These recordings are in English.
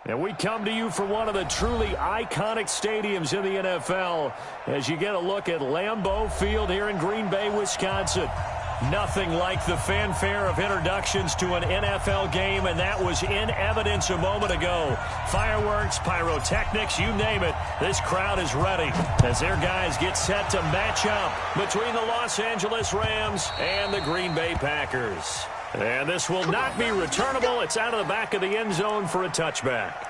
And we come to you from one of the truly iconic stadiums in the NFL as you get a look at Lambeau Field here in Green Bay, Wisconsin. Nothing like the fanfare of introductions to an NFL game, and that was in evidence a moment ago. Fireworks, pyrotechnics, you name it. This crowd is ready as their guys get set to match up between the Los Angeles Rams and the Green Bay Packers. And this will not be returnable. It's out of the back of the end zone for a touchback.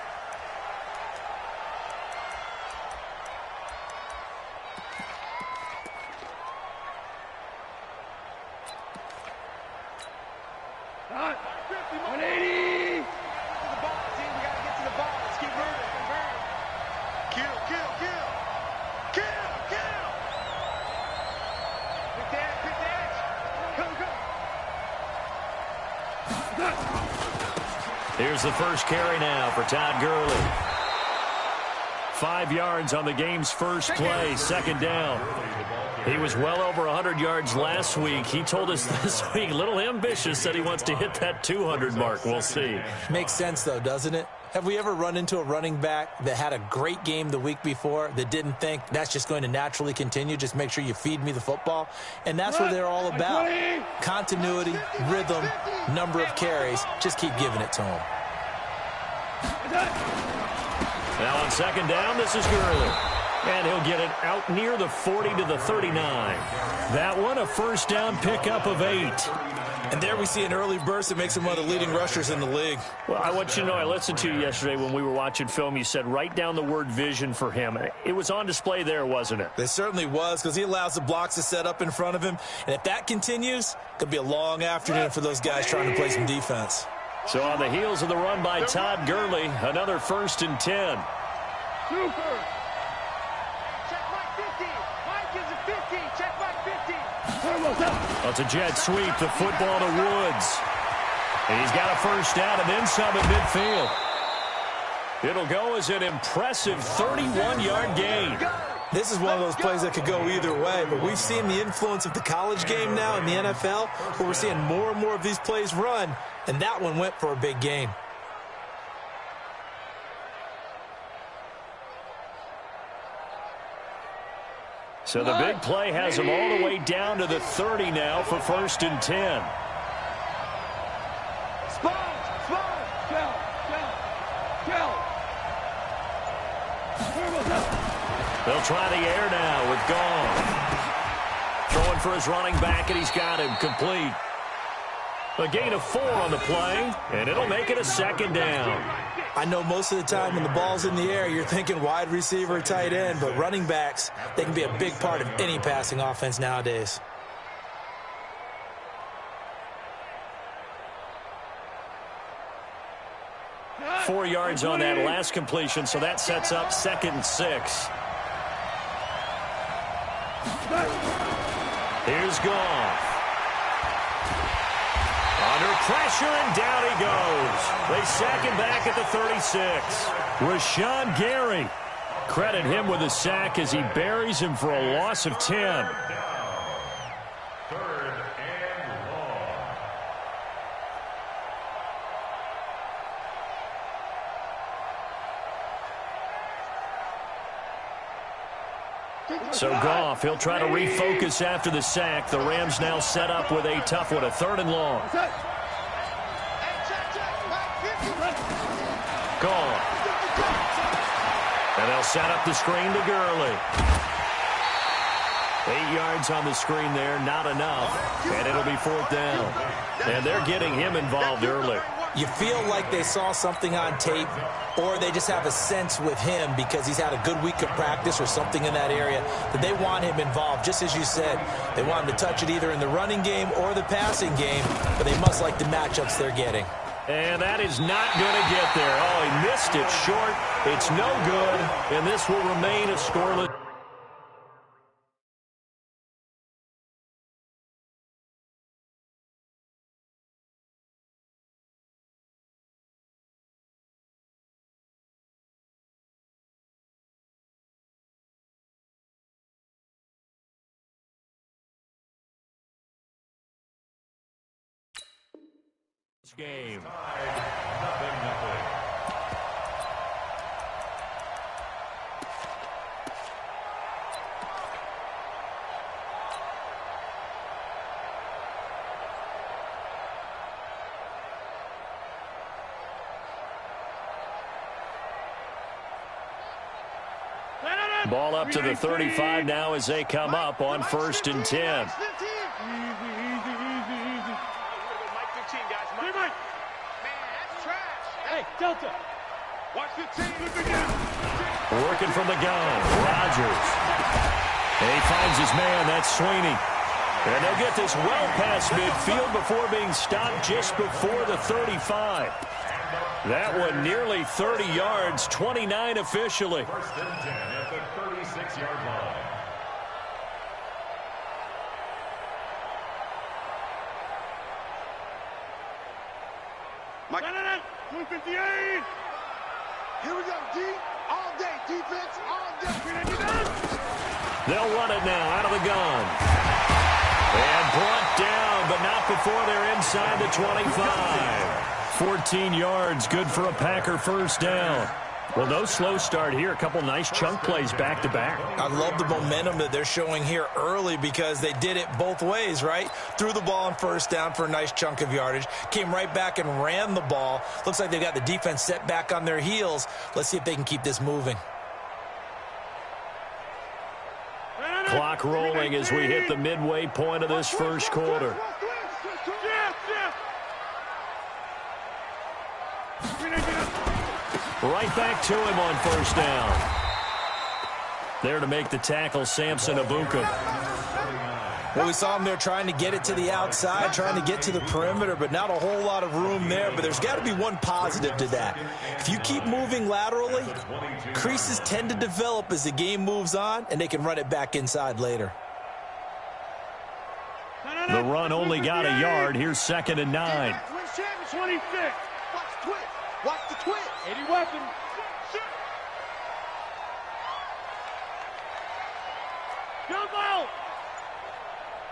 Here's the first carry now for Todd Gurley. 5 yards on the game's first play, second down. He was well over 100 yards last week. He told us this week, a little ambitious, said he wants to hit that 200 mark. We'll see. Makes sense, though, doesn't it? Have we ever run into a running back that had a great game the week before that didn't think that's just going to naturally continue? Just make sure you feed me the football. And that's what they're all about. Continuity, rhythm, number of carries. Just keep giving it to him. Now on second down, this is Gurley. And he'll get it out near the 40 to the 39. That one, a first down pickup of 8. And there we see an early burst that makes him one of the leading rushers in the league. Well, I want you to know, I listened to you yesterday when we were watching film. You said write down the word vision for him. It was on display there, wasn't it? It certainly was, because he allows the blocks to set up in front of him. And if that continues, it could be a long afternoon for those guys trying to play some defense. So on the heels of the run by Todd Gurley, another 1st and 10. Super. Check Mike 50. Mike is a 50. Check Mike 50. Well, it's a jet sweep, the football to Woods. And he's got a first down and then some at midfield. It'll go as an impressive 31-yard gain. This is one of those plays that could go either way, but we've seen the influence of the college game now in the NFL, where we're seeing more and more of these plays run, and that one went for a big gain. So the big play has him all the way down to the 30 now for 1st and 10. They'll try the air now with Goff. Throwing for his running back, and he's got him complete. A gain of 4 on the play, and it'll make it a second down. I know most of the time when the ball's in the air, you're thinking wide receiver, tight end, but running backs, they can be a big part of any passing offense nowadays. Four yards on that last completion, so that sets up 2nd and 6. Here's Goff. Under pressure, and down he goes. They sack him back at the 36. Rashawn Gary. Credit him with a sack as he buries him for a loss of 10. So Goff, he'll try to refocus after the sack. The Rams now set up with a tough one, a 3rd and long. Goff. And they'll set up the screen to Gurley. 8 yards on the screen there, not enough. And it'll be 4th down. And they're getting him involved early. You feel like they saw something on tape, or they just have a sense with him because he's had a good week of practice or something in that area that they want him involved. Just as you said, they want him to touch it either in the running game or the passing game, but they must like the matchups they're getting. And that is not going to get there. Oh, he missed it short. It's no good, and this will remain a scoreless. Game. Ball up to the 35 now as they come up on 1st and 10. Easy, easy, easy. Mike 15, guys. Mike. Man, that's trash. Hey, Delta. Watch the team. Working from the gun. Rodgers. And he finds his man. That's Sweeney. And they'll get this well past midfield before being stopped just before the 35. That one nearly 30 yards, 29 officially. 1st and 10 at the 36-yard line. Mike. 258. Here we go, D. All day. Defense, all day. They'll run it now out of the gun. And brought down, but not before they're inside the 25. 14 yards, good for a Packer 1st down. Well, no slow start here. A couple nice chunk plays back-to-back. I love the momentum that they're showing here early because they did it both ways, right? Threw the ball on 1st down for a nice chunk of yardage. Came right back and ran the ball. Looks like they got the defense set back on their heels. Let's see if they can keep this moving. Clock rolling as we hit the midway point of this 1st quarter. Right back to him on 1st down. There to make the tackle, Samson Abuka. Well, we saw him there trying to get it to the outside, trying to get to the perimeter, but not a whole lot of room there. But there's got to be one positive to that. If you keep moving laterally, creases tend to develop as the game moves on, and they can run it back inside later. The run only got a yard. Here's 2nd and 9. 26. Watch the twist. Watch the twist. 80 weapons. Jump out.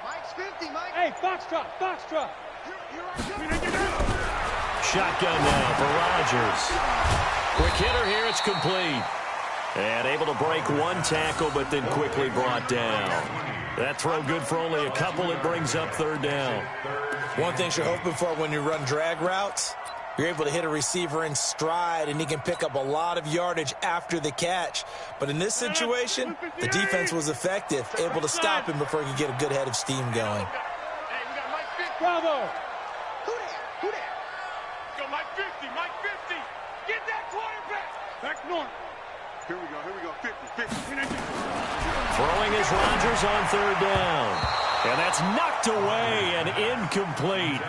Mike's 50, Mike. Hey, Foxtrot. Here I come. Shotgun now for Rodgers. Quick hitter here. It's complete. And able to break one tackle, but then quickly brought down. That throw good for only a couple. It brings up 3rd down. One thing you're hoping for when you run drag routes, you're able to hit a receiver in stride, and he can pick up a lot of yardage after the catch. But in this situation, the defense was effective, able to stop him before he could get a good head of steam going. Hey, we got Mike 50. Bravo. Who there? Go Mike 50. Get that quarterback. Back north. Here we go. 50. Throwing is Rodgers on 3rd down. And that's knocked away and incomplete.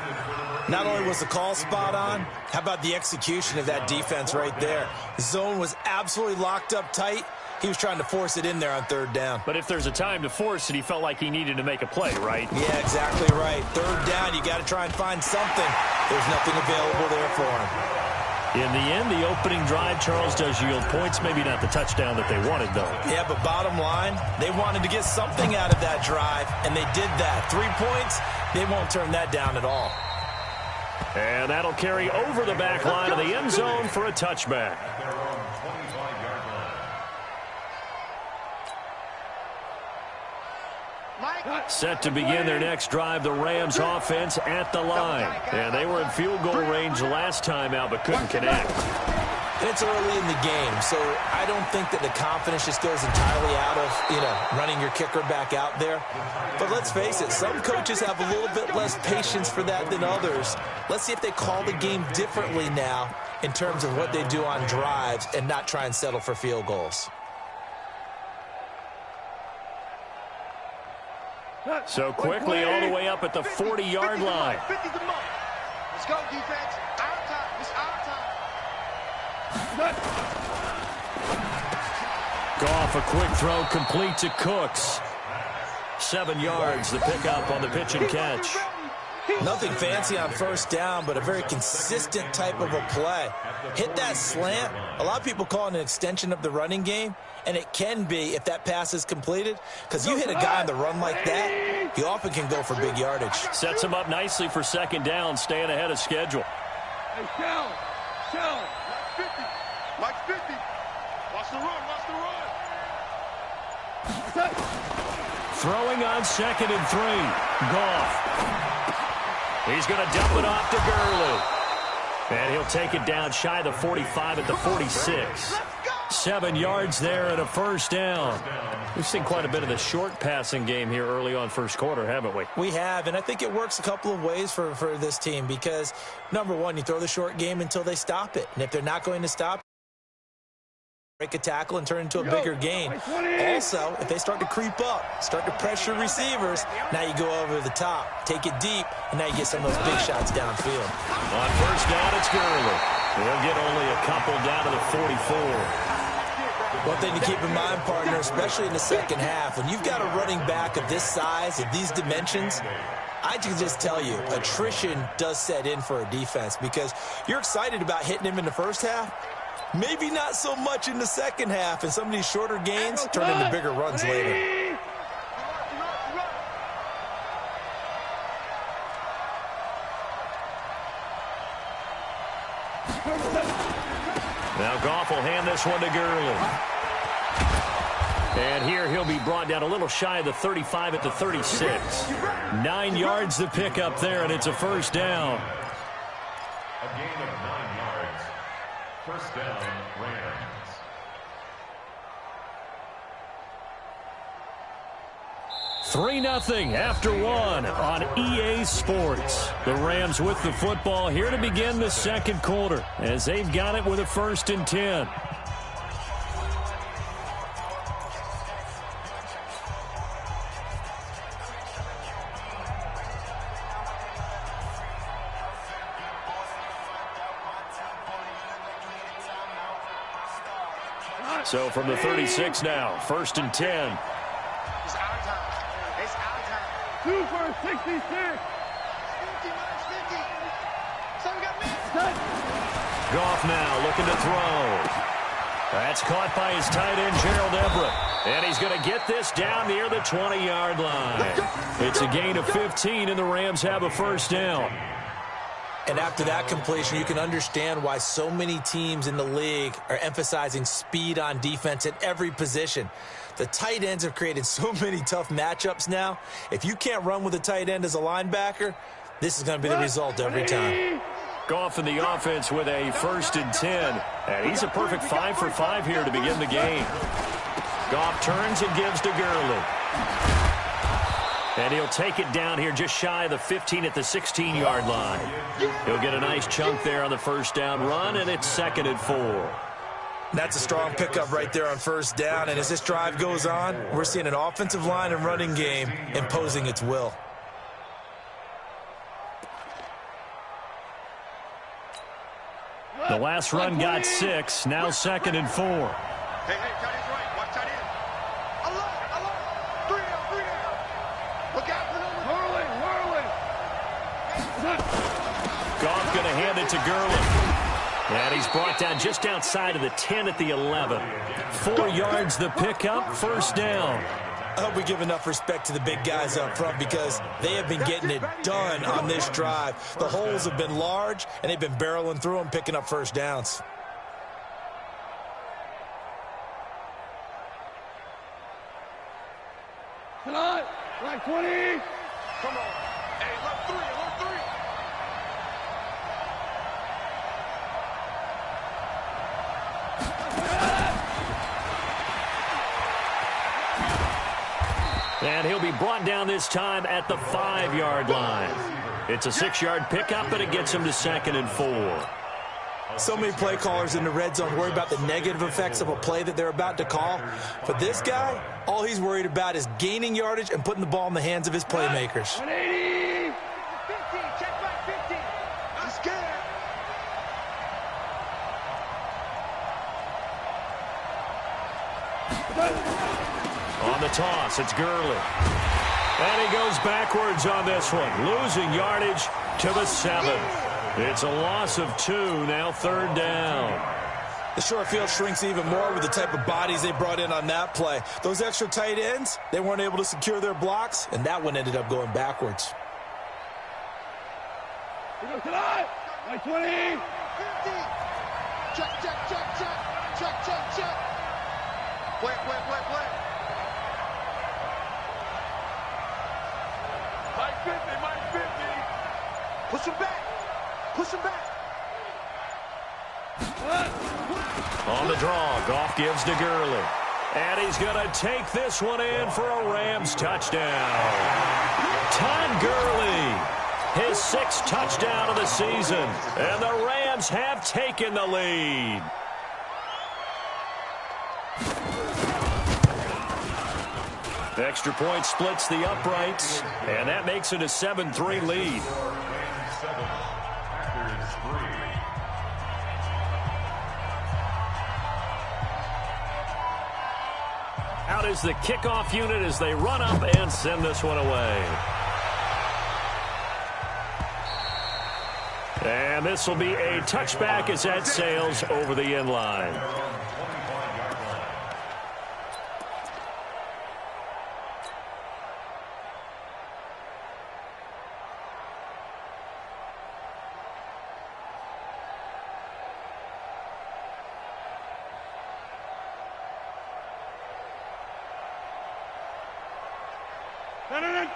Not only was the call spot on, how about the execution of that defense right there? The zone was absolutely locked up tight. He was trying to force it in there on 3rd down. But if there's a time to force it, he felt like he needed to make a play, right? Yeah, exactly right. 3rd down, you got to try and find something. There's nothing available there for him. In the end, the opening drive, Charles, does yield points. Maybe not the touchdown that they wanted, though. Yeah, but bottom line, they wanted to get something out of that drive, and they did that. 3 points, they won't turn that down at all. And that'll carry over the back line of the end zone for a touchback. Set to begin their next drive, the Rams offense at the line. And they were in field goal range last time out, but couldn't connect. And it's early in the game, so I don't think that the confidence just goes entirely out of, running your kicker back out there. But let's face it, some coaches have a little bit less patience for that than others. Let's see if they call the game differently now in terms of what they do on drives and not try and settle for field goals. So quickly all the way up at the 40-yard line. 50's the mark. Let's go, defense. Our time. It's our time. Goff, a quick throw, complete to Cooks. 7 yards, the pickup on the pitch and catch. Nothing fancy on 1st down, but a very consistent type of a play. Hit that slant. A lot of people call it an extension of the running game, and it can be if that pass is completed, because you hit a guy on the run like that, he often can go for big yardage. Sets him up nicely for 2nd down, staying ahead of schedule. Hey, Shell. Mike's 50. Watch the run. Throwing on 2nd and 3. Goff. He's going to dump it off to Gurley. And he'll take it down shy of the 45 at the 46. 7 yards there and a first down. We've seen quite a bit of the short passing game here early on first quarter, haven't we? We have, and I think it works a couple of ways for this team because, number one, you throw the short game until they stop it. And if they're not going to stop, break a tackle and turn into a bigger gain. Also, if they start to creep up, start to pressure receivers, now you go over the top, take it deep, and now you get some of those big shots downfield. On first down, it's Gurley. They'll get only a couple down to the 44. One thing to keep in mind, partner, especially in the second half, when you've got a running back of this size, of these dimensions, I can just tell you, attrition does set in for a defense because you're excited about hitting him in the first half, maybe not so much in the second half, and some of these shorter gains turn into bigger runs later. Now Goff will hand this one to Gurley. And here he'll be brought down a little shy of the 35 at the 36. 9 yards to pick up there, and it's a first down. A gain of 9 yards. First down, Rams. (3-0) after one on EA Sports. The Rams with the football here to begin the second quarter as they've got it with a 1st and 10. So from the 36 now, 1st and 10. Super 66. 50 -50. Goff now looking to throw. That's caught by his tight end, Gerald Everett. And he's going to get this down near the 20-yard line. It's a gain of 15, and the Rams have a first down. And after that completion, you can understand why so many teams in the league are emphasizing speed on defense at every position. The tight ends have created so many tough matchups now. If you can't run with a tight end as a linebacker, this is going to be the result every time. Goff in the offense with a 1st and 10. And he's a perfect 5 for 5 here to begin the game. Goff turns and gives to Gurley. And he'll take it down here just shy of the 15 at the 16-yard line. He'll get a nice chunk there on the first down run, and it's 2nd and 4. That's a strong pickup right there on first down. And as this drive goes on, we're seeing an offensive line and running game imposing its will. The last run got 6. Now 2nd and 4. Hey, tight end's right. Watch tight end. Alert. 3 down. Look out for number. Whirling. Goff going to hand it to Gurley. And he's brought down just outside of the 10 at the 11. 4 yards the pickup, first down. I hope we give enough respect to the big guys up front because they have been getting it done on this drive. The holes have been large, and they've been barreling through them, picking up first downs. Tonight, right 20. Come on. Hey, left 3. And he'll be brought down this time at the 5-yard line. It's a 6-yard pickup, and it gets him to 2nd and 4. So many play callers in the red zone worry about the negative effects of a play that they're about to call. For this guy, all he's worried about is gaining yardage and putting the ball in the hands of his playmakers. 180. 50. Check back 50. I'm scared. On the toss, it's Gurley. And he goes backwards on this one, losing yardage to the 7. It's a loss of 2, now 3rd down. The short field shrinks even more with the type of bodies they brought in on that play. Those extra tight ends, they weren't able to secure their blocks, and that one ended up going backwards. We go tonight. Right 20. 50. Check. Play. Mike 50. Push him back. On the draw, Goff gives to Gurley. And he's going to take this one in for a Rams touchdown. Todd Gurley, his 6th touchdown of the season. And the Rams have taken the lead. Extra point splits the uprights, and that makes it a 7-3 lead. Out is the kickoff unit as they run up and send this one away. And this will be a touchback as that sails over the end line.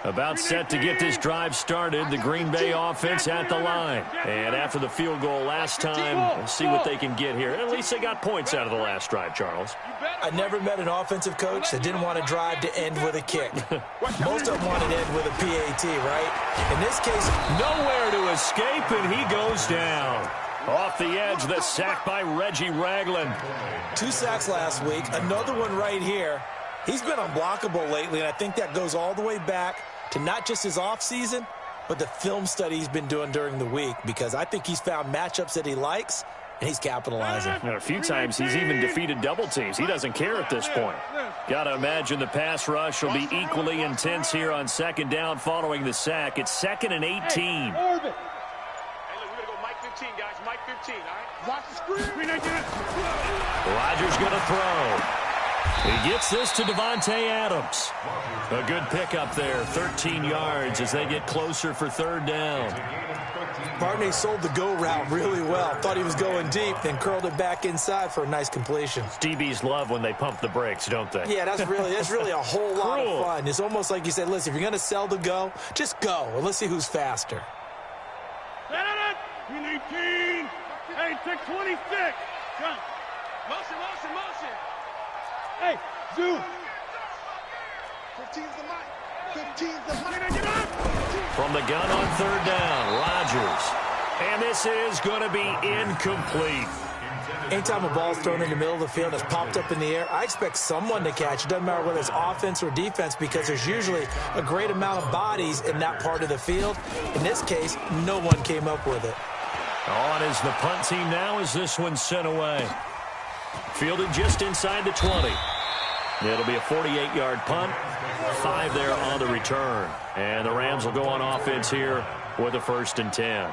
About set to get this drive started, the Green Bay offense at the line. And after the field goal last time, we'll see what they can get here. At least they got points out of the last drive, Charles. I never met an offensive coach that didn't want to drive to end with a kick. Most of them wanted to end with a PAT, right? In this case, nowhere to escape, and he goes down. Off the edge, the sack by Reggie Ragland. 2 sacks last week, another one right here. He's been unblockable lately, and I think that goes all the way back to not just his offseason, but the film study he's been doing during the week, because I think he's found matchups that he likes, and he's capitalizing. And a few times he's even defeated double teams. He doesn't care at this point. Got to imagine the pass rush will be equally intense here on 2nd down following the sack. It's 2nd and 18. Hey, look, we're going to go Mike 15, guys. Mike 15, all right? Watch the screen. Rodgers going to throw. He gets this to Devontae Adams. A good pickup there, 13 yards as they get closer for 3rd down. Barney sold the go route really well. Thought he was going deep, then curled it back inside for a nice completion. DBs love when they pump the brakes, don't they? Yeah, that's really a whole lot of fun. It's almost like you said, listen, if you're going to sell the go, just go, and let's see who's faster. 18. Hey, 626. Jump. Motion. Hey, zoom. 15's the mic. 15's the mic. From the gun on 3rd down, Rodgers. And this is going to be incomplete. Anytime a ball's thrown in the middle of the field that's popped up in the air, I expect someone to catch. It doesn't matter whether it's offense or defense, because there's usually a great amount of bodies in that part of the field. In this case, no one came up with it. On is the punt team now as this one's sent away. Fielded just inside the 20. It'll be a 48-yard punt. 5 there on the return. And the Rams will go on offense here with a 1st and 10.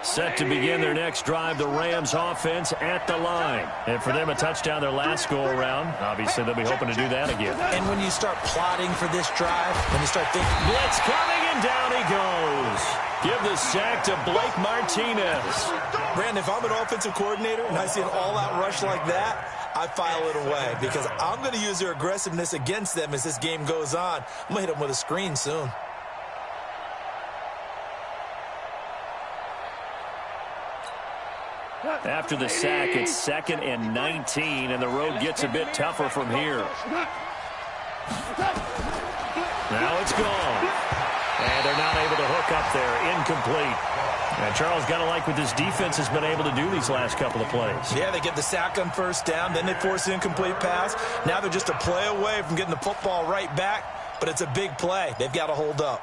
Set to begin their next drive, the Rams offense at the line. And for them, a touchdown their last go-around. Obviously, they'll be hoping to do that again. And when you start plotting for this drive, when you start thinking, blitz coming, and down he goes. Give the sack to Blake Martinez. Brandon, if I'm an offensive coordinator and I see an all-out rush like that, I file it away, because I'm going to use their aggressiveness against them as this game goes on. I'm going to hit them with a screen soon. After the sack, it's 2nd and 19, and the road gets a bit tougher from here. Now it's gone. And they're not able to hook up there. Incomplete. And Charles, got to like what this defense has been able to do these last couple of plays. Yeah, they get the sack on 1st down, then they force an incomplete pass. Now they're just a play away from getting the football right back, but it's a big play. They've got to hold up.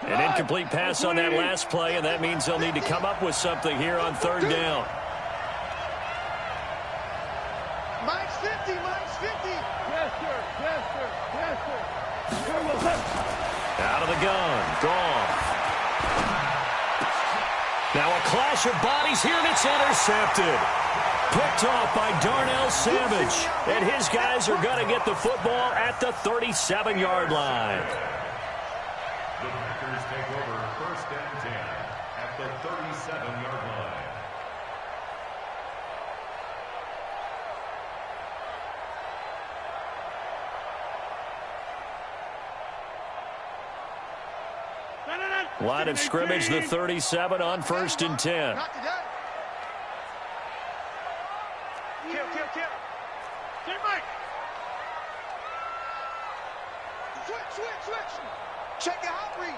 An incomplete pass on that last play, and that means they'll need to come up with something here on 3rd down. Mike's 50. Yes, sir. Out of the gun. Gone. Now a clash of bodies here, and it's intercepted. Picked off by Darnell Savage. And his guys are going to get the football at the 37-yard line. The Packers take over 1st and 10 at the 37-yard line. Line of scrimmage, the 37 on 1st and 10. Switch. Check the hot read.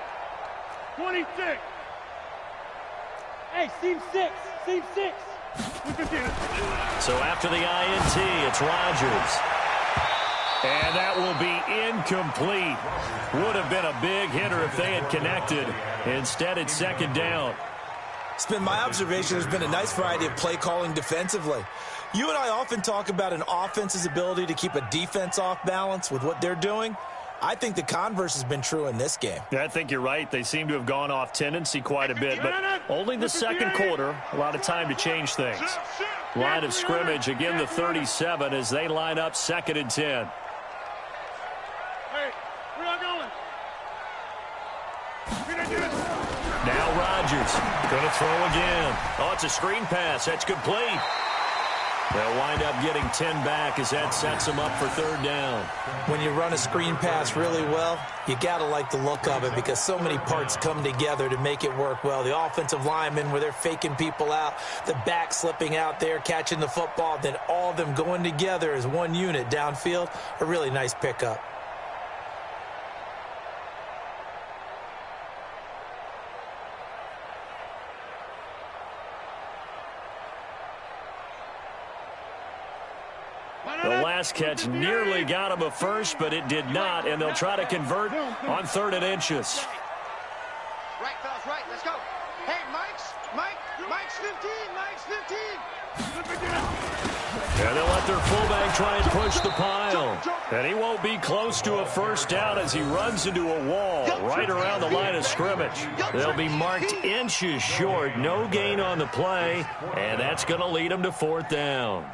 26. Hey, seam 6. So after the INT, it's Rodgers. And that will be incomplete. Would have been a big hitter if they had connected. Instead, it's 2nd down. It's been my observation there's been a nice variety of play calling defensively. You and I often talk about an offense's ability to keep a defense off balance with what they're doing. I think the converse has been true in this game. Yeah, I think you're right. They seem to have gone off tendency quite a bit, but only the 2nd quarter. A lot of time to change things. Line of scrimmage, again, the 37 as they line up 2nd and 10. Hey, where y'all going? Now Rodgers going to throw again. Oh, it's a screen pass. That's complete. They'll wind up getting 10 back as that sets them up for 3rd down. When you run a screen pass really well, you got to like the look of it because so many parts come together to make it work well. The offensive linemen where they're faking people out, the back slipping out there, catching the football, then all of them going together as one unit downfield. A really nice pickup. The last catch nearly got him a first, but it did not, and they'll try to convert on 3rd and inches. Right, fellas, right. Let's go. Hey, Mike's 15. And they'll let their fullback try and push the pile. And he won't be close to a 1st down as he runs into a wall right around the line of scrimmage. They'll be marked inches short. No gain on the play, and that's going to lead them to 4th down.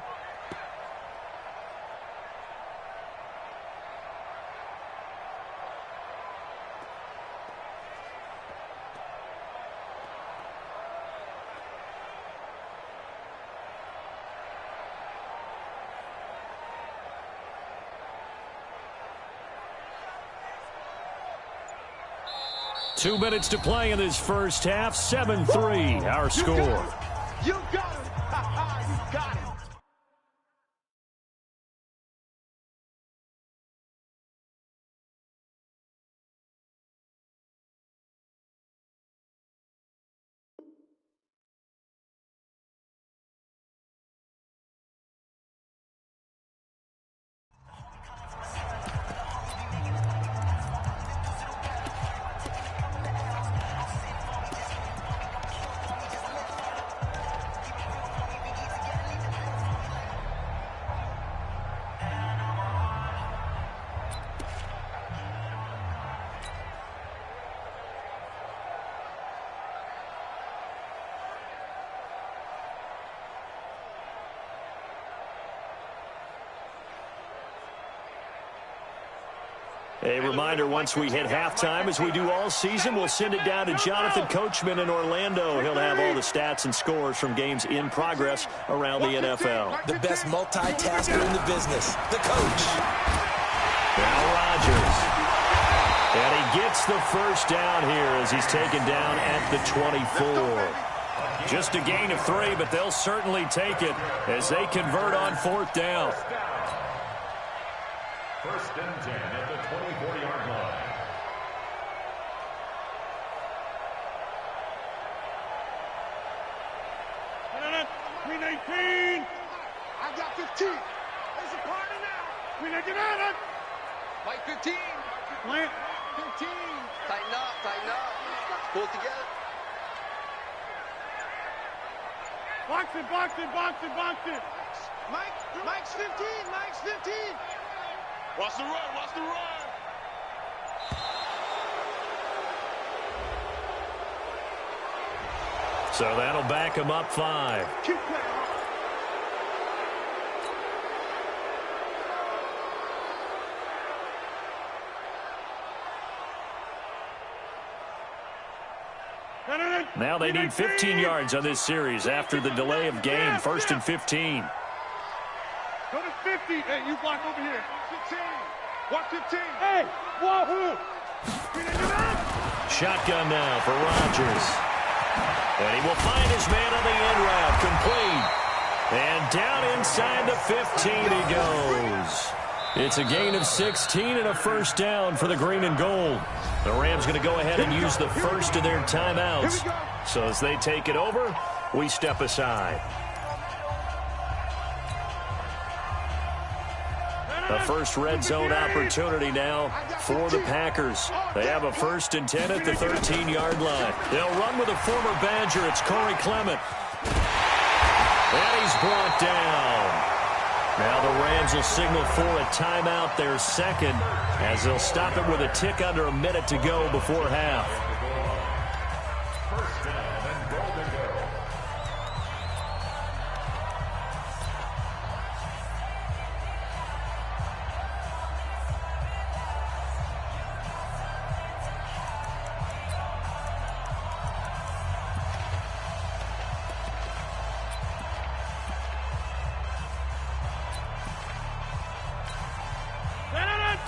Two minutes to play in this first half. 7-3, our score. You got it. You got it. A reminder, once we hit halftime, as we do all season, we'll send it down to Jonathan Coachman in Orlando. He'll have all the stats and scores from games in progress around the NFL. The best multitasker in the business, the coach. Now Rodgers. And he gets the 1st down here as he's taken down at the 24. Just a gain of 3, but they'll certainly take it as they convert on 4th down. 1st and 10 at the 24-yard line. Queen 18. I got 15. There's a party now. Queen 18. Mike 15. Plant. 15. Tighten up. Pull it together. Box it. Mike's 15. Watch the run. So that'll back him up 5. Keep playing. Now they need 15 yards on this series after the delay of game. 1st and 15. Go to 50. Hey, you block over here. 15. Walk 15. Hey, wahoo. Shotgun now for Rodgers. And he will find his man on the end route. Complete. And down inside the 15 he goes. It's a gain of 16 and a first down for the green and gold. The Rams going to go ahead and use the first of their timeouts. So as they take it over, we step aside. A first red zone opportunity now for the Packers. They have a 1st and 10 at the 13-yard line. They'll run with a former Badger. It's Corey Clement. And he's brought down. Now the Rams will signal for a timeout, their second, as they'll stop it with a tick under a minute to go before half. First down and goal to go.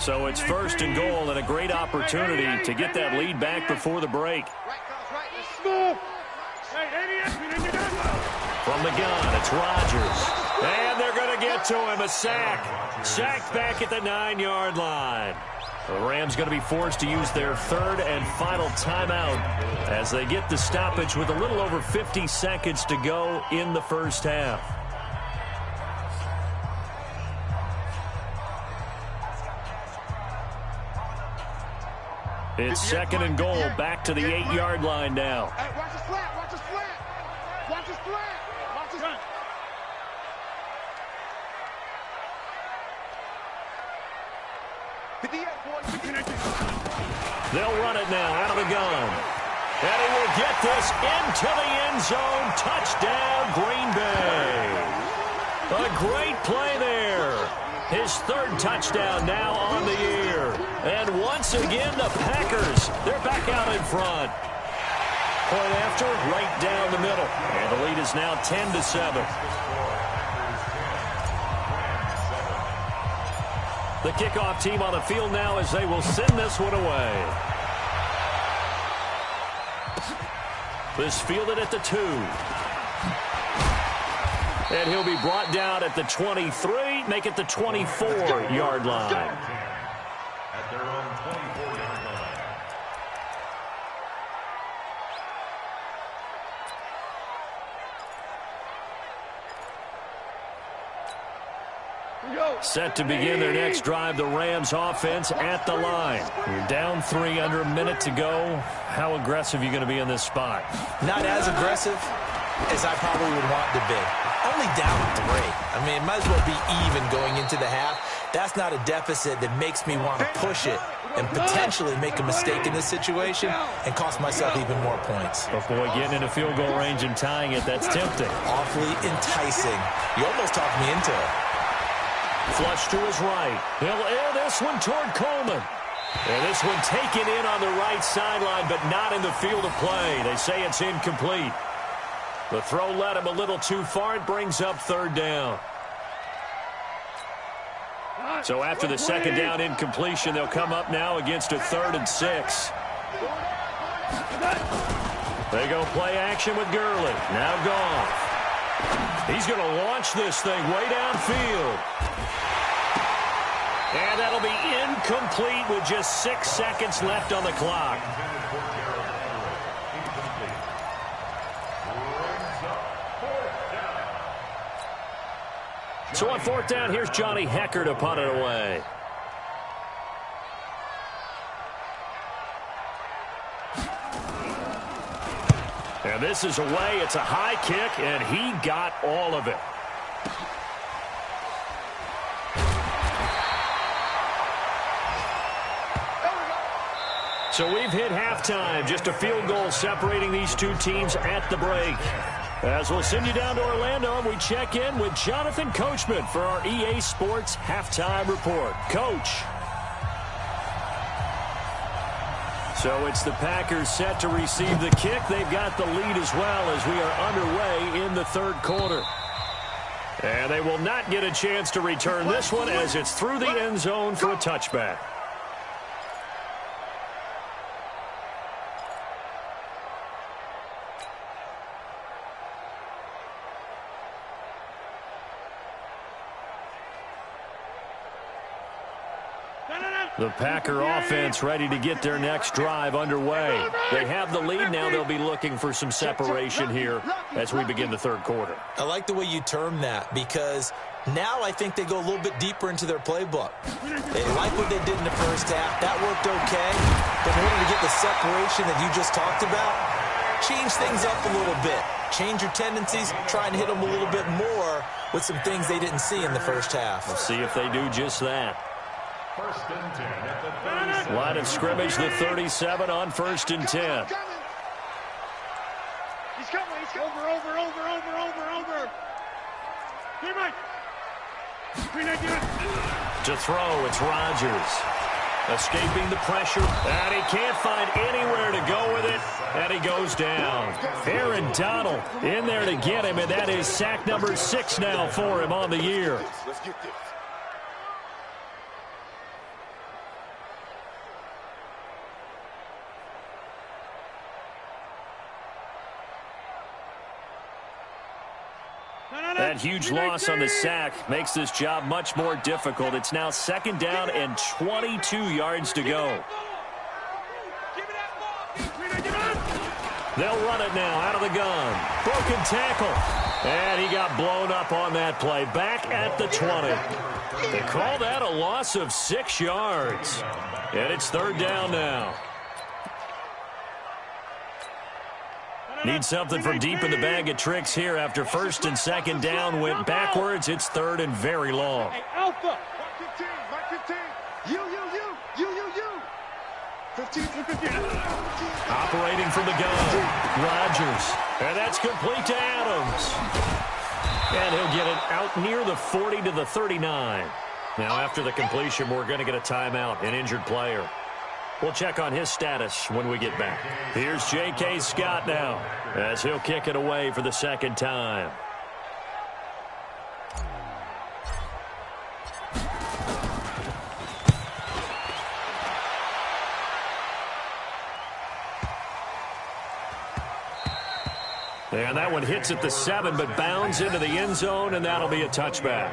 So it's 1st and goal and a great opportunity to get that lead back before the break. From the gun, it's Rodgers. And they're going to get to him, a sack. Sacked back at the 9-yard line. The Rams going to be forced to use their 3rd and final timeout as they get the stoppage with a little over 50 seconds to go in the first half. It's 2nd and goal, back to the 8-yard line now. Hey, watch his flat, watch his flat. Watch his flat. Watch his flat. They'll run it now out of the gun. And he will get this into the end zone. Touchdown, Green Bay. A great play there. His 3rd touchdown now on the year. And once again, the Packers, they're back out in front. Point after, right down the middle. And the lead is now 10-7. The kickoff team on the field now as they will send this one away. This fielded at the 2. And he'll be brought down at the 23, make it the 24-yard line. At their own 24-yard line. Set to begin their next drive, the Rams offense at the line. You're down 3 under a minute to go. How aggressive are you going to be in this spot? Not as aggressive as I probably would want to be. Only down 3. I mean, it might as well be even going into the half. That's not a deficit that makes me want to push it and potentially make a mistake in this situation and cost myself even more points. But boy, getting into field goal range and tying it, that's tempting. Awfully enticing. You almost talked me into it. Flush to his right. He'll air this one toward Coleman. And this one taken in on the right sideline, but not in the field of play. They say it's incomplete. The throw led him a little too far. It brings up 3rd down. So after the 2nd down incompletion, they'll come up now against a 3rd and 6. They go play action with Gurley. Now Goff. He's going to launch this thing way downfield. And that'll be incomplete with just 6 seconds left on the clock. So on 4th down, here's Johnny Hecker to punt it away. And this is away. It's a high kick, and he got all of it. So we've hit halftime. Just a field goal separating these two teams at the break. As we'll send you down to Orlando, and we check in with Jonathan Coachman for our EA Sports Halftime Report. Coach. So it's the Packers set to receive the kick. They've got the lead as well as we are underway in the third quarter. And they will not get a chance to return this one as it's through the end zone for a touchback. The Packer offense ready to get their next drive underway. They have the lead now. They'll be looking for some separation here as we begin the third quarter. I like the way you term that because now I think they go a little bit deeper into their playbook. They like what they did in the first half. That worked okay. But in order to get the separation that you just talked about, change things up a little bit. Change your tendencies. Try and hit them a little bit more with some things they didn't see in the first half. We'll see if they do just that. First and 10 at the 37. Line of scrimmage, the 37 on first and 10. He's coming. He's coming. Over. Here, Mike. To throw, it's Rodgers. Escaping the pressure, and he can't find anywhere to go with it, and he goes down. Aaron Donald in there to get him, and that is sack number 6 now for him on the year. Let's get this. That huge loss on the sack makes this job much more difficult. It's now second down and 22 yards to go. They'll run it now out of the gun. Broken tackle. And he got blown up on that play. Back at the 20. They call that a loss of 6 yards. And it's third down now. Need something from deep in the bag of tricks here after first and second down went backwards. It's third and very long. Hey, Alpha. Mark 15. You. 15. Operating from the gun. Rodgers. And that's complete to Adams. And he'll get it out near the 40 to the 39. Now after the completion, we're going to get a timeout, an injured player. We'll check on his status when we get back. Here's J.K. Scott now as he'll kick it away for the second time. And that one hits at the 7, but bounds into the end zone, and that'll be a touchback.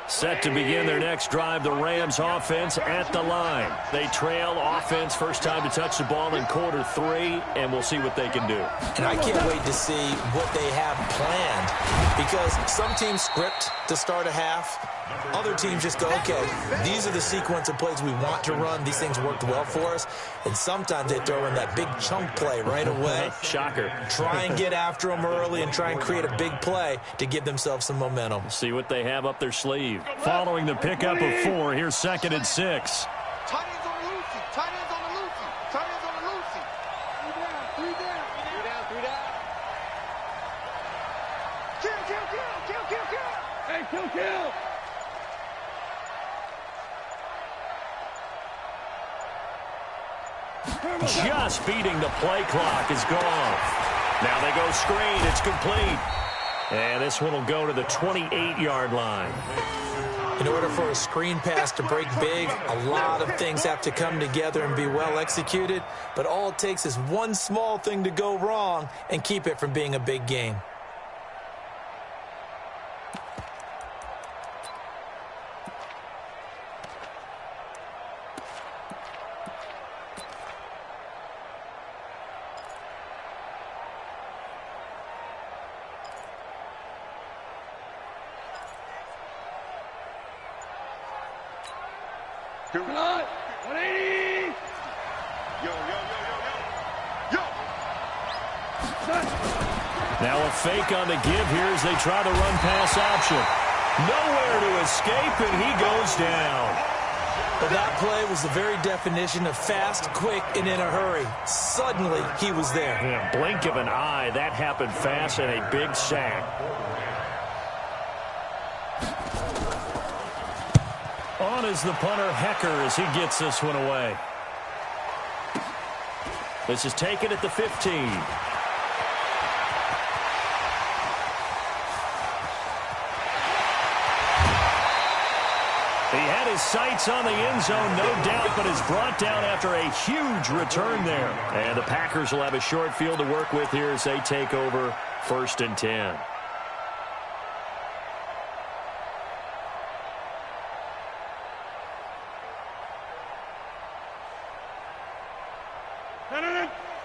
Set to begin their next drive, the Rams offense at the line. They trail offense, first time to touch the ball in quarter 3, and we'll see what they can do. And I can't wait to see what they have planned because some teams script to start a half. Other teams just go, okay, these are the sequence of plays we want to run. These things worked well for us. And sometimes they throw in that big chunk play right away. Shocker. Try and get after them early and try and create a big play to give themselves some momentum. See what they have up their sleeve. Following the pickup of 4, here's second and 6. Tight ends on the Lucy. Three down. Kill. Hey, kill. Just beating the play clock is gone. Now they go screen. It's complete. And this one will go to the 28-yard line. In order for a screen pass to break big, a lot of things have to come together and be well executed. But all it takes is one small thing to go wrong and keep it from being a big game. Come on. 180. Yo. Now a fake on the give here as they try the run pass option. Nowhere to escape, and he goes down. But that play was the very definition of fast, quick, and in a hurry. Suddenly, he was there. Yeah, blink of an eye. That happened fast and a big sack. On is the punter, Hecker, as he gets this one away. This is taken at the 15. He had his sights on the end zone, no doubt, but is brought down after a huge return there. And the Packers will have a short field to work with here as they take over 1st and 10.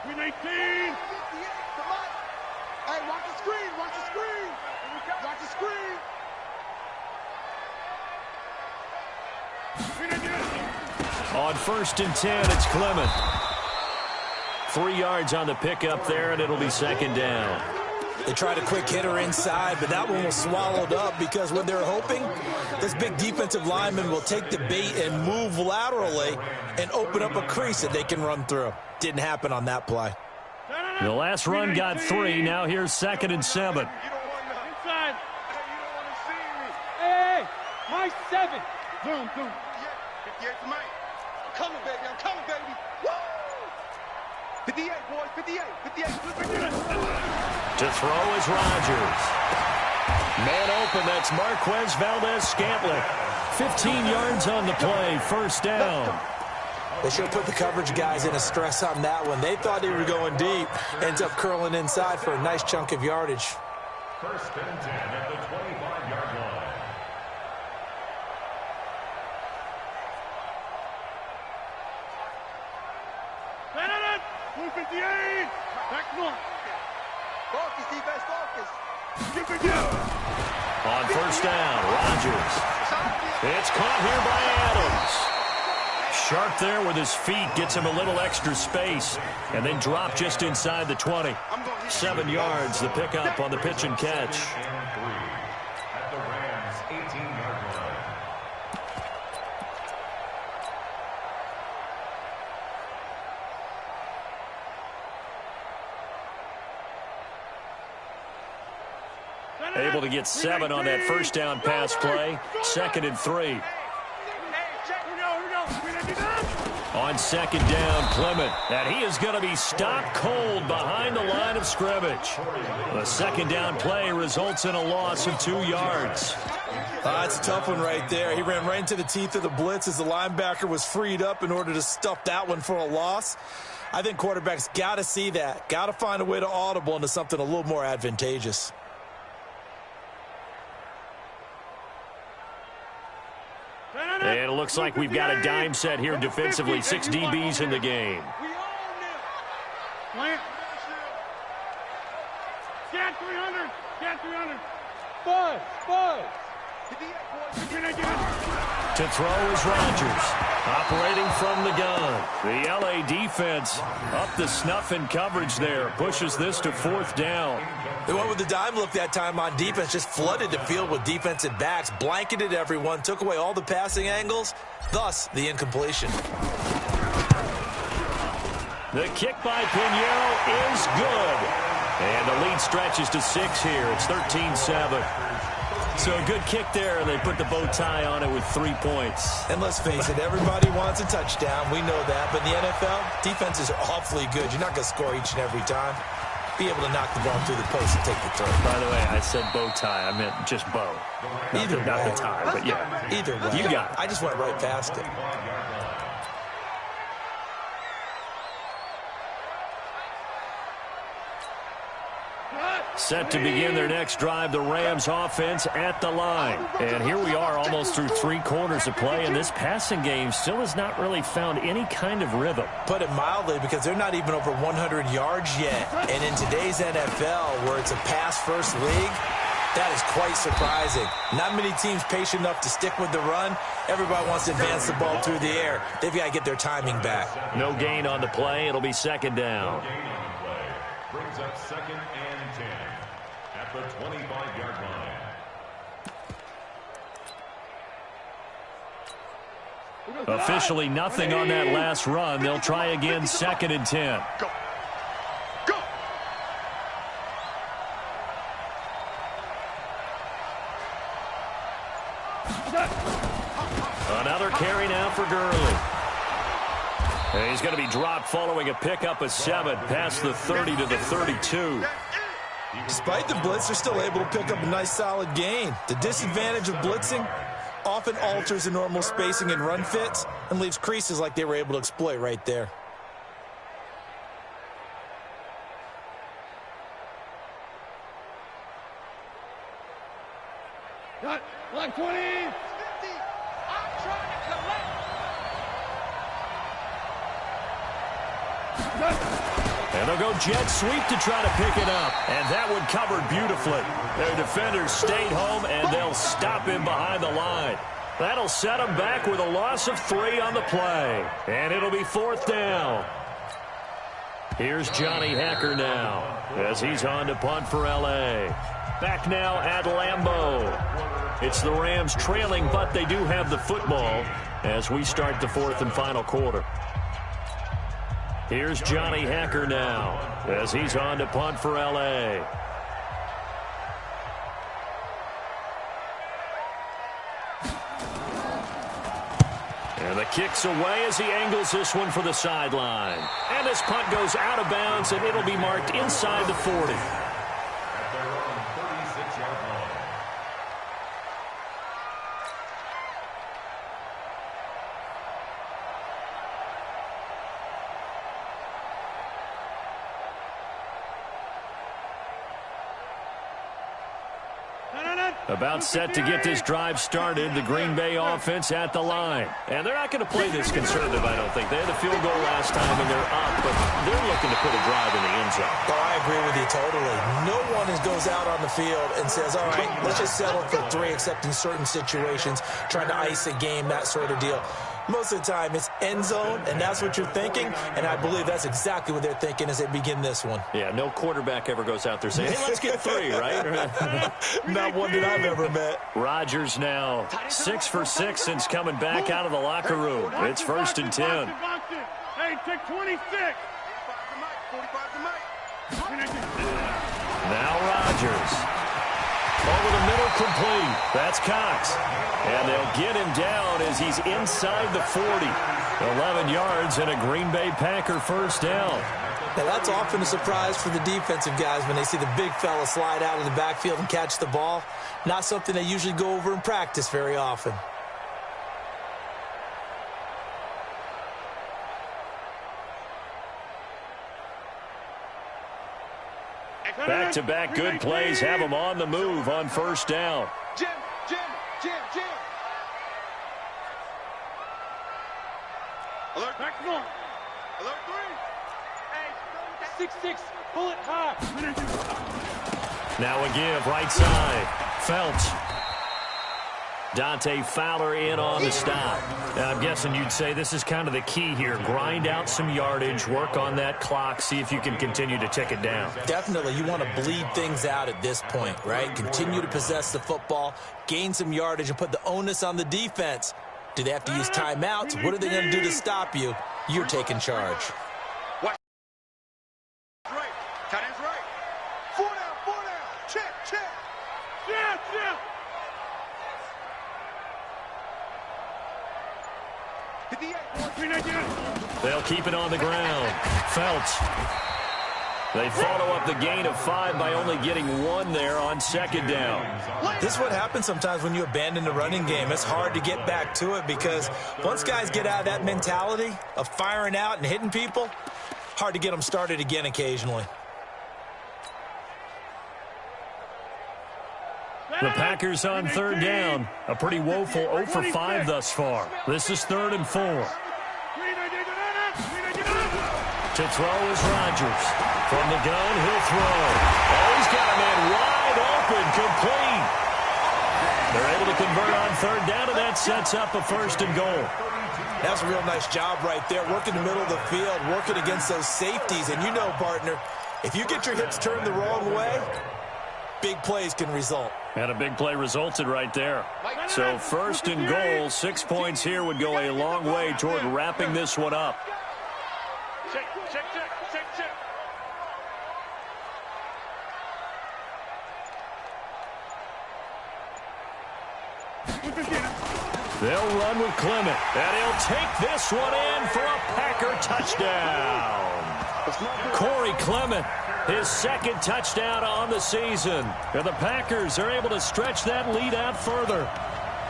Green 18. Come on. Hey, watch the screen. Watch the screen. Watch the screen. On 1st and 10, it's Clement. 3 yards on the pickup there, and it'll be 2nd down. They tried a quick hitter inside, but that one was swallowed up because what they're hoping, this big defensive lineman will take the bait and move laterally and open up a crease that they can run through. Didn't happen on that play. The last run got 3. Now here's 2nd and 7. Inside. Hey, my 7. Zoom. 58 for Mike. I'm coming, baby. I'm coming, baby. Woo! 58, boys. 58. 58. To throw is Rodgers. Man open, that's Marquez Valdez-Scantling. 15 yards on the play, 1st down. They should have put the coverage guys in a stress on that one. They thought they were going deep. Ends up curling inside for a nice chunk of yardage. 1st and 10 at the 25-yard line. Blue 58. Back north. Focus, defense, focus. On 1st down, Rodgers. It's caught here by Adams. Sharp there with his feet, gets him a little extra space, and then drop just inside the 20. 7 yards, the pickup on the pitch and catch. At the Rams' 18-yard line. Able to get 7 on that 1st down pass play. 2nd and 3. On 2nd down, Clement. And he is going to be stopped cold behind the line of scrimmage. The 2nd down play results in a loss of 2 yards. That's a tough one right there. He ran right into the teeth of the blitz as the linebacker was freed up in order to stuff that one for a loss. I think quarterbacks got to see that. Got to find a way to audible into something a little more advantageous. And it looks like we've got a dime set here defensively. 6 DBs in the game. Plant. Scan 300. Scan 300. Buzz. To throw is Rodgers. Operating from the gun. The LA defense up the snuff in coverage there. Pushes this to 4th down. They went with the dime look that time on defense, just flooded the field with defensive backs, blanketed everyone, took away all the passing angles, thus the incompletion. The kick by Pinheiro is good. And the lead stretches to 6 here. It's 13-7. So a good kick there, and they put the bow tie on it with 3 points. And let's face it, everybody wants a touchdown. We know that. But in the NFL, defenses are awfully good. You're not going to score each and every time. Be able to knock the ball through the post and take the throw. By the way, I said bow tie. I meant just bow. Either way. Not the tie, but yeah. Either way. You got it. I just went right past it. Set to begin their next drive, the Rams offense at the line. And here we are almost through 3 quarters of play, and this passing game still has not really found any kind of rhythm. Put it mildly, because they're not even over 100 yards yet. And in today's NFL, where it's a pass-first league, that is quite surprising. Not many teams patient enough to stick with the run. Everybody wants to advance the ball through the air. They've got to get their timing back. No gain on the play. It'll be 2nd down. Brings up 2nd and 10 at the 25-yard line. Officially nothing on that last run. They'll try again, 2nd and 10. Go. Go. Another carry now for Gurley. And he's going to be dropped following a pickup of 7 past the 30 to the 32. Despite the blitz, they're still able to pick up a nice solid gain. The disadvantage of blitzing often alters the normal spacing and run fits and leaves creases like they were able to exploit right there. Got like 20. I'm trying to collect. And they'll go jet sweep to try to pick it up. And that one covered beautifully. Their defenders stayed home, and they'll stop him behind the line. That'll set them back with a loss of 3 on the play. And it'll be 4th down. Here's Johnny Hacker now as he's on to punt for L.A. Back now at Lambeau. It's the Rams trailing, but they do have the football as we start the 4th and final quarter. Here's Johnny Hacker now as he's on to punt for L.A. And the kick's away as he angles this one for the sideline. And this punt goes out of bounds, and it'll be marked inside the 40. At their own 36-yard line. About set to get this drive started, the Green Bay offense at the line. And they're not going to play this conservative, I don't think. They had a field goal last time, and they're up, but they're looking to put a drive in the end zone. Oh, I agree with you totally. No one goes out on the field and says, all right, let's just settle for 3, except in certain situations, trying to ice a game, that sort of deal. Most of the time, it's end zone, and that's what you're thinking, and I believe that's exactly what they're thinking as they begin this one. Yeah, no quarterback ever goes out there saying, hey, let's get 3, right? Not one that I've ever met. Rodgers now 6 for 6 since coming back out of the locker room. It's 1st and 10. Hey, take 26. 45 to Mike. Now Rodgers. Over the middle, complete. That's Cox. And they'll get him down as he's inside the 40. 11 yards and a Green Bay Packer first down. Now, that's often a surprise for the defensive guys when they see the big fella slide out of the backfield and catch the ball. Not something they usually go over in practice very often. Back-to-back good plays have them on the move on first down. Jim. Alert. Back one. Alert 3. 6-6. Pull it high. Now a give, right side. Phelps. Dante Fowler in on the stop. Now, I'm guessing you'd say this is kind of the key here. Grind out some yardage, work on that clock, see if you can continue to tick it down. Definitely, you want to bleed things out at this point, right? Continue to possess the football, gain some yardage, and put the onus on the defense. Do they have to use timeouts? What are they going to do to stop you? You're taking charge. Right. Tight end's right. 4 down. Check. Yeah. They'll keep it on the ground. Phelps. They follow up the gain of 5 by only getting 1 there on 2nd down. This is what happens sometimes when you abandon the running game. It's hard to get back to it because once guys get out of that mentality of firing out and hitting people, hard to get them started again occasionally. The Packers on 3rd down. A pretty woeful 0 for 5 thus far. This is 3rd and 4. To throw is Rodgers. From the gun, he'll throw. Oh, he's got a man wide open, complete. They're able to convert on 3rd down, and that sets up a 1st and goal. That's a real nice job right there, working the middle of the field, working against those safeties. And you know, partner, if you get your hips turned the wrong way, big plays can result. And a big play resulted right there. So first and goal, 6 points here would go a long way toward wrapping this one up. Check, check, check, check, check. They'll run with Clement, and he'll take this one in for a Packer touchdown. Corey Clement, his second touchdown on the season. And the Packers are able to stretch that lead out further.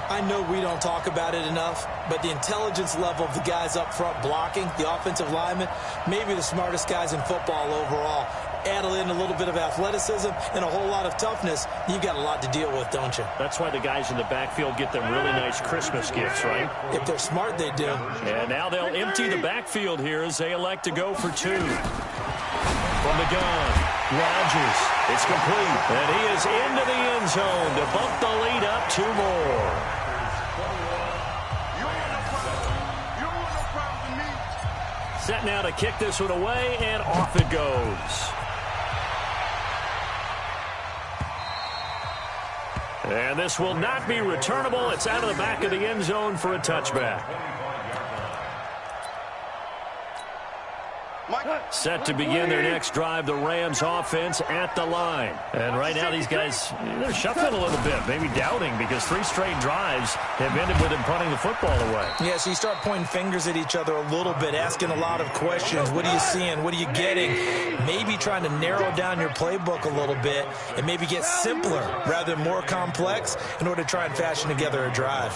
I know we don't talk about it enough, but the intelligence level of the guys up front blocking, the offensive linemen, maybe the smartest guys in football overall. Add in a little bit of athleticism and a whole lot of toughness, you've got a lot to deal with, don't you? That's why the guys in the backfield get them really nice Christmas gifts, right? If they're smart, they do. And now they'll empty the backfield here as they elect to go for 2. From the gun, Rodgers. It's complete. And he is into the end zone to bump the lead up 2 more. Set now to kick this one away, and off it goes. And this will not be returnable. It's out of the back of the end zone for a touchback. Set to begin their next drive, the Rams offense at the line. And right now these guys, they're shuffling a little bit, maybe doubting, because 3 straight drives have ended with them punting the football away. Yeah, so you start pointing fingers at each other a little bit, asking a lot of questions. What are you seeing? What are you getting? Maybe trying to narrow down your playbook a little bit and maybe get simpler rather than more complex in order to try and fashion together a drive.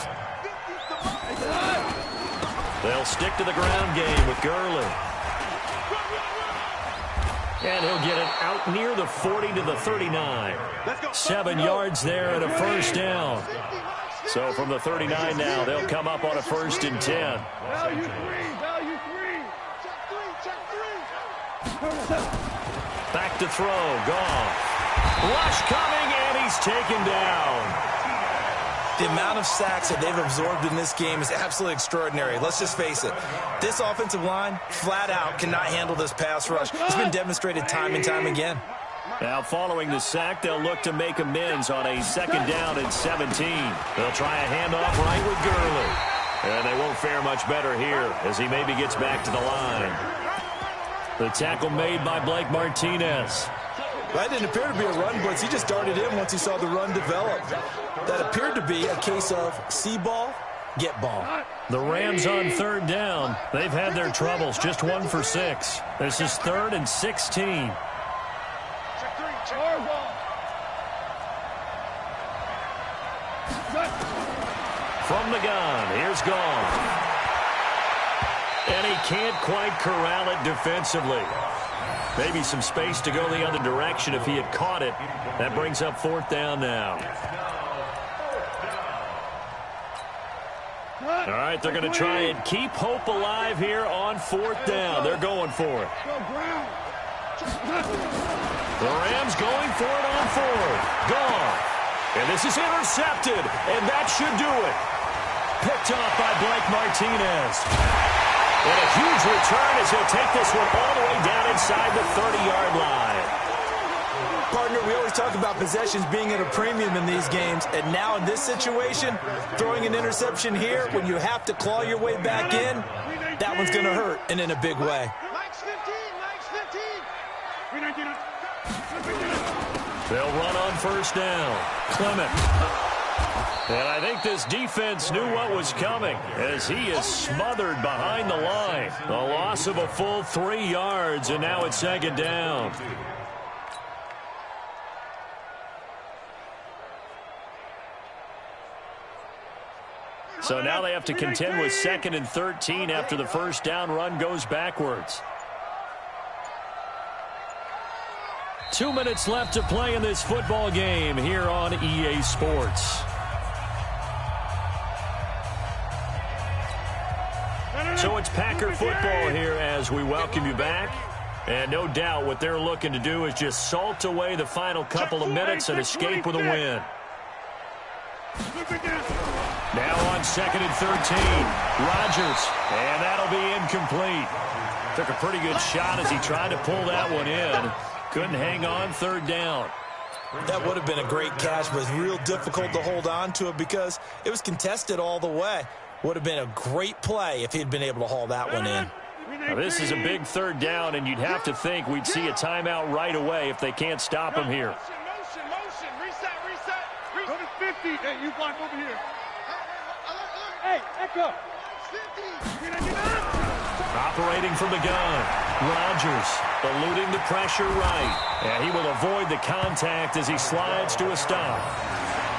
They'll stick to the ground game with Gurley. And he'll get it out near the 40 to the 39. 7 yards there and a first down. So from the 39 now, they'll come up on a 1st and 10. Value 3, value 3. Check 3. Back to throw, Goff. Rush coming, and he's taken down. The amount of sacks that they've absorbed in this game is absolutely extraordinary. Let's just face it. This offensive line, flat out, cannot handle this pass rush. It's been demonstrated time and time again. Now, following the sack, they'll look to make amends on a 2nd down and 17. They'll try a handoff right with Gurley. And they won't fare much better here as he maybe gets back to the line. The tackle made by Blake Martinez. That didn't appear to be a run blitz. He just darted in once he saw the run develop. That appeared to be a case of see ball, get ball. The Rams on 3rd down. They've had their troubles, just 1 for 6. This is 3rd and 16. From the gun, here's Goff. And he can't quite corral it defensively. Maybe some space to go the other direction if he had caught it. That brings up 4th down now. All right, they're going to try and keep hope alive here on 4th down. They're going for it. The Rams going for it on 4th. Gone. And this is intercepted, and that should do it. Picked off by Blake Martinez. And a huge return as he'll take this one all the way down inside the 30-yard line. Partner, we always talk about possessions being at a premium in these games, and now in this situation, throwing an interception here when you have to claw your way back in, that one's going to hurt, and in a big way. They'll run on 1st down. Clement. And I think this defense knew what was coming as he is smothered behind the line. The loss of a full 3 yards, and now it's 2nd down. So now they have to contend with 2nd and 13 after the 1st down run goes backwards. 2 minutes left to play in this football game here on EA Sports. So it's Packer football here as we welcome you back. And no doubt what they're looking to do is just salt away the final couple of minutes and escape with a win. Now on 2nd and 13, Rodgers, and that'll be incomplete. Took a pretty good shot as he tried to pull that one in. Couldn't hang on 3rd down. That would have been a great catch, but it's real difficult to hold on to it because it was contested all the way. Would have been a great play if he'd been able to haul that one in. Now, this is a big third down, and you'd have to think we'd see a timeout right away if they can't stop him here. Motion. Reset. Go to 50. Hey, you block over here. Hey, Echo. 50. Operating from the gun. Rodgers eluding the pressure right. And he will avoid the contact as he slides to a stop.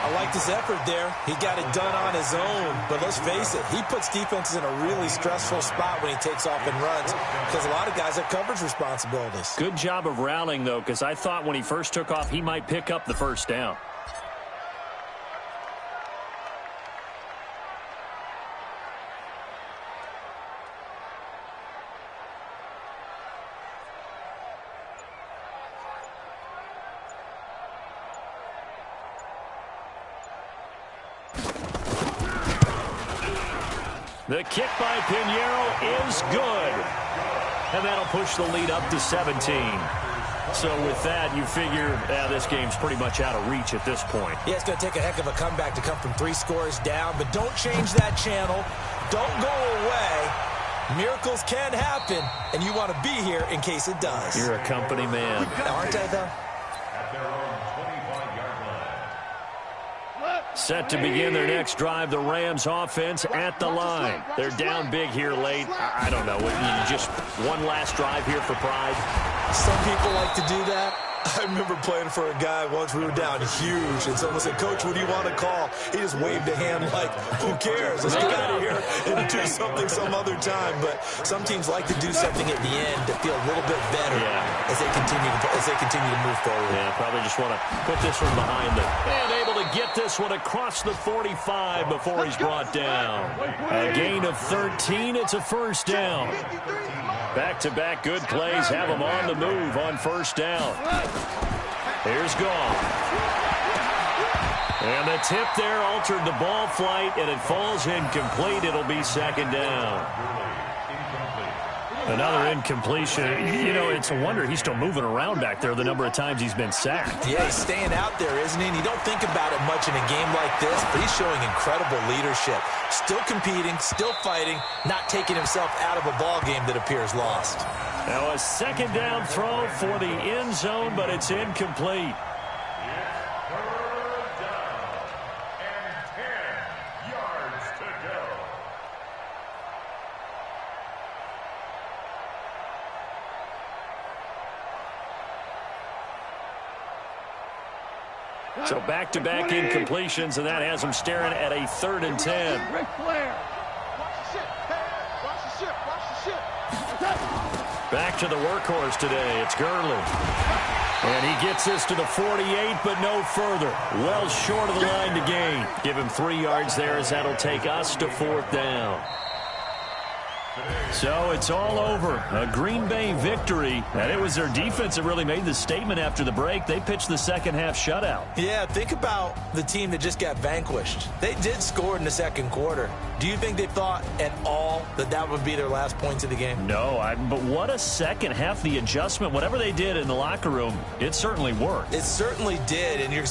I like his effort there. He got it done on his own. But let's face it, he puts defenses in a really stressful spot when he takes off and runs because a lot of guys have coverage responsibilities. Good job of rallying, though, because I thought when he first took off, he might pick up the first down. The kick by Pinheiro is good. And that'll push the lead up to 17. So with that, you figure this game's pretty much out of reach at this point. Yeah, it's going to take a heck of a comeback to come from 3 scores down. But don't change that channel. Don't go away. Miracles can happen, and you want to be here in case it does. You're a company man. Aren't I, though? At their own 25-yard line. Set to begin their next drive, the Rams offense at the line. They're down big here late. I don't know. Just one last drive here for pride. Some people like to do that. I remember playing for a guy once. We were down huge, and someone said, "Coach, what do you want to call?" He just waved a hand like, "Who cares? Let's get out of here and do something some other time." But some teams like to do something at the end to feel a little bit better as they continue to move forward. Yeah, probably just want to put this one behind them. And able to get this one across the 45 before he's brought down. A gain of 13. It's a first down. Back-to-back good plays have him on the move on first down. Here's Goff. And the tip there altered the ball flight, and it falls incomplete. It'll be second down. Another incompletion. You know, it's a wonder he's still moving around back there the number of times he's been sacked. Yeah, he's staying out there, isn't he? And you don't think about it much in a game like this, but he's showing incredible leadership. Still competing, still fighting, not taking himself out of a ball game that appears lost. Now a second down throw for the end zone, but it's incomplete. So back-to-back incompletions, and that has them staring at a 3rd and 10. Back to the workhorse today. It's Gurley. And he gets this to the 48, but no further. Well short of the line to gain. Give him 3 yards there as that'll take us to 4th down. So it's all over. A Green Bay victory. And it was their defense that really made the statement after the break. They pitched the second-half shutout. Yeah, think about the team that just got vanquished. They did score in the second quarter. Do you think they thought at all that that would be their last points of the game? No, but what a second half. The adjustment, whatever they did in the locker room, it certainly worked. It certainly did, and you're